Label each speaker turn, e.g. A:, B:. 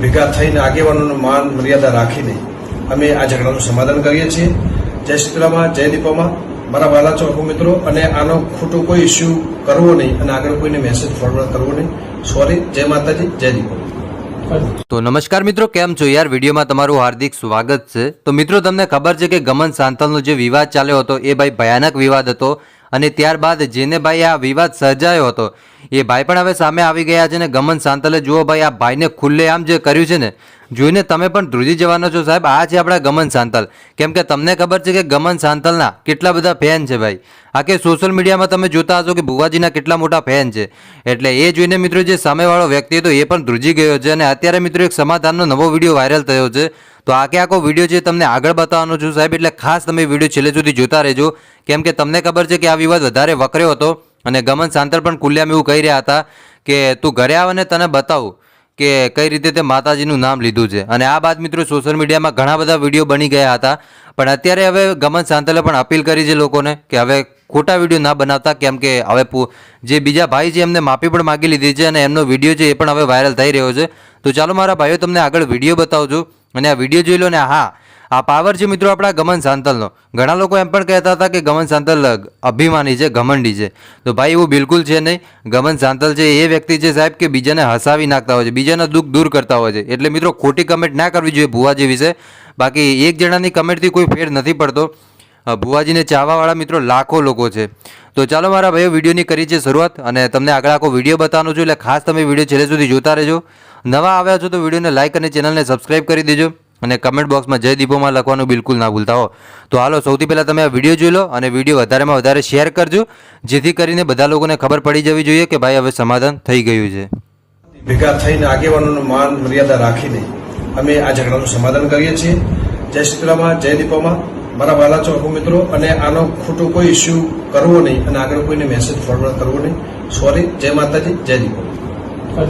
A: ભેગા થઈને આગેવાનોનું માન મર્યાદા રાખીને અમે આ ઝઘડાનું સમાધાન કરીએ છીએ। જય સીતરામાં, જય દીપામાં, મારા વાલા ચોખ્ખો મિત્રો, અને આનો ખોટો કોઈ ઇસ્યુ કરવો નહીં અને આગળ કોઈને મેસેજ ફોરવર્ડ કરવો નહીં। સોરી, જય માતાજી, જય દીપા।
B: તો નમસ્કાર મિત્રો, કેમ છો યાર? વિડીયોમાં તમારું હાર્દિક સ્વાગત છે। તો મિત્રો, તમને ખબર છે કે ગમન સાંતલનો જે વિવાદ ચાલ્યો હતો એ ભાઈ ભયાનક વિવાદ હતો, અને ત્યારબાદ જેને ભાઈ આ વિવાદ સર્જાયો હતો એ ભાઈ પણ હવે સામે આવી ગયા છે ને ગમન સાંતલે જુઓ ભાઈ આ ભાઈને ખુલ્લેઆમ જે કર્યું છે ને જોઈને તમે પણ ધ્રુજી જવાનો છો સાહેબ। આ છે આપણા ગમન સાંતલ। કેમ કે તમને ખબર છે કે ગમન સાંતલના કેટલા બધા ફેન છે ભાઈ। આ કે સોશિયલ મીડિયામાં તમે જોતા હશો કે ભુવાજીના કેટલા મોટા ફેન છે, એટલે એ જોઈને મિત્રો જે સામેવાળો વ્યક્તિ હતો એ પણ ધ્રુજી ગયો છે। અને અત્યારે મિત્રો એક સમાધાનનો નવો વિડીયો વાયરલ થયો છે, તો આખો વિડીયો છે તમને આગળ બતાવવાનો છું સાહેબ, એટલે ખાસ તમે વિડીયો છેલ્લે સુધી જોતા રહેજો। કેમ કે તમને ખબર છે કે આ વિવાદ વધારે વકર્યો હતો અને ગમન સાંતલ પણ ખુલ્લેઆમ એવું કહી રહ્યા હતા કે તું ઘરે આવ અને તને બતાવું કે કઈ રીતે તે માતાજીનું નામ લીધું છે। અને આ બાદ મિત્રો સોશિયલ મીડિયામાં ઘણા બધા વિડીયો બની ગયા હતા, પણ અત્યારે હવે ગમન સાંતલે પણ અપીલ કરી છે લોકોને કે હવે ખોટા વિડીયો ના બનાવતા, કેમ કે હવે જે બીજા ભાઈ છે એમને માફી પણ માગી લીધી છે અને એમનો વિડીયો છે એ પણ હવે વાયરલ થઈ રહ્યો છે। તો ચાલો મારા ભાઈઓ તમને આગળ વિડીયો બતાવજો અને આ વિડીયો જોઈ લો ને। હા, આ પાવર છે મિત્રો આપણા ગમન સાંતલનો। ઘણા લોકો એમ પણ કહેતા હતા કે ગમન સાંતલ અભિમાની છે, ઘમંડી છે, તો ભાઈ એવું બિલકુલ છે નહીં। ગમન સાંતલ છે એ વ્યક્તિ છે સાહેબ કે બીજાને હસાવી નાખતા હોય છે, બીજાના દુઃખ દૂર કરતા હોય છે। એટલે મિત્રો ખોટી કમેન્ટ ના કરવી જોઈએ ભુવાજી વિશે, બાકી એક જણાની કમેન્ટથી કોઈ ફેર નથી પડતો। ભુવાજીને ચાહવાવાળા મિત્રો લાખો લોકો છે। તો ચાલો મારા ભાઈઓ વિડીયોની કરી છે શરૂઆત, અને તમને આગળ આખો વિડીયો બતાવવાનો છું, એટલે ખાસ તમે વિડીયો છેલ્લે સુધી જોતા રહેજો। નવા આવ્યા છો તો વિડીયોને લાઇક અને ચેનલને સબસ્ક્રાઇબ કરી દેજો, અને કમેન્ટ બોક્સમાં જય દીપોમાં લખવાનું બિલકુલ ના ભૂલતા હો। તો હાલો સૌથી પહેલાં તમે આ વિડીયો જોઈ લો અને વિડીયો વધારેમાં વધારે શેર કરજો, જેથી કરીને બધા લોકોને ખબર પડી જવી જોઈએ કે ભાઈ હવે સમાધાન થઈ ગયું છે।
A: ભેગા થઈને આગેવાનોનું માન મર્યાદા રાખીને અમે આ ઝઘડાનું સમાધાન કરીએ છીએ। જય સીતરામાં, જય દીપામાં, મારા વાલા ચોખ્ખો મિત્રો, અને આનો ખોટો કોઈ ઇસ્યુ કરવો નહીં અને આગળ કોઈને મેસેજ ફોરવર્ડ કરવો નહીં। સોરી, જય માતાજી, જય દીપા।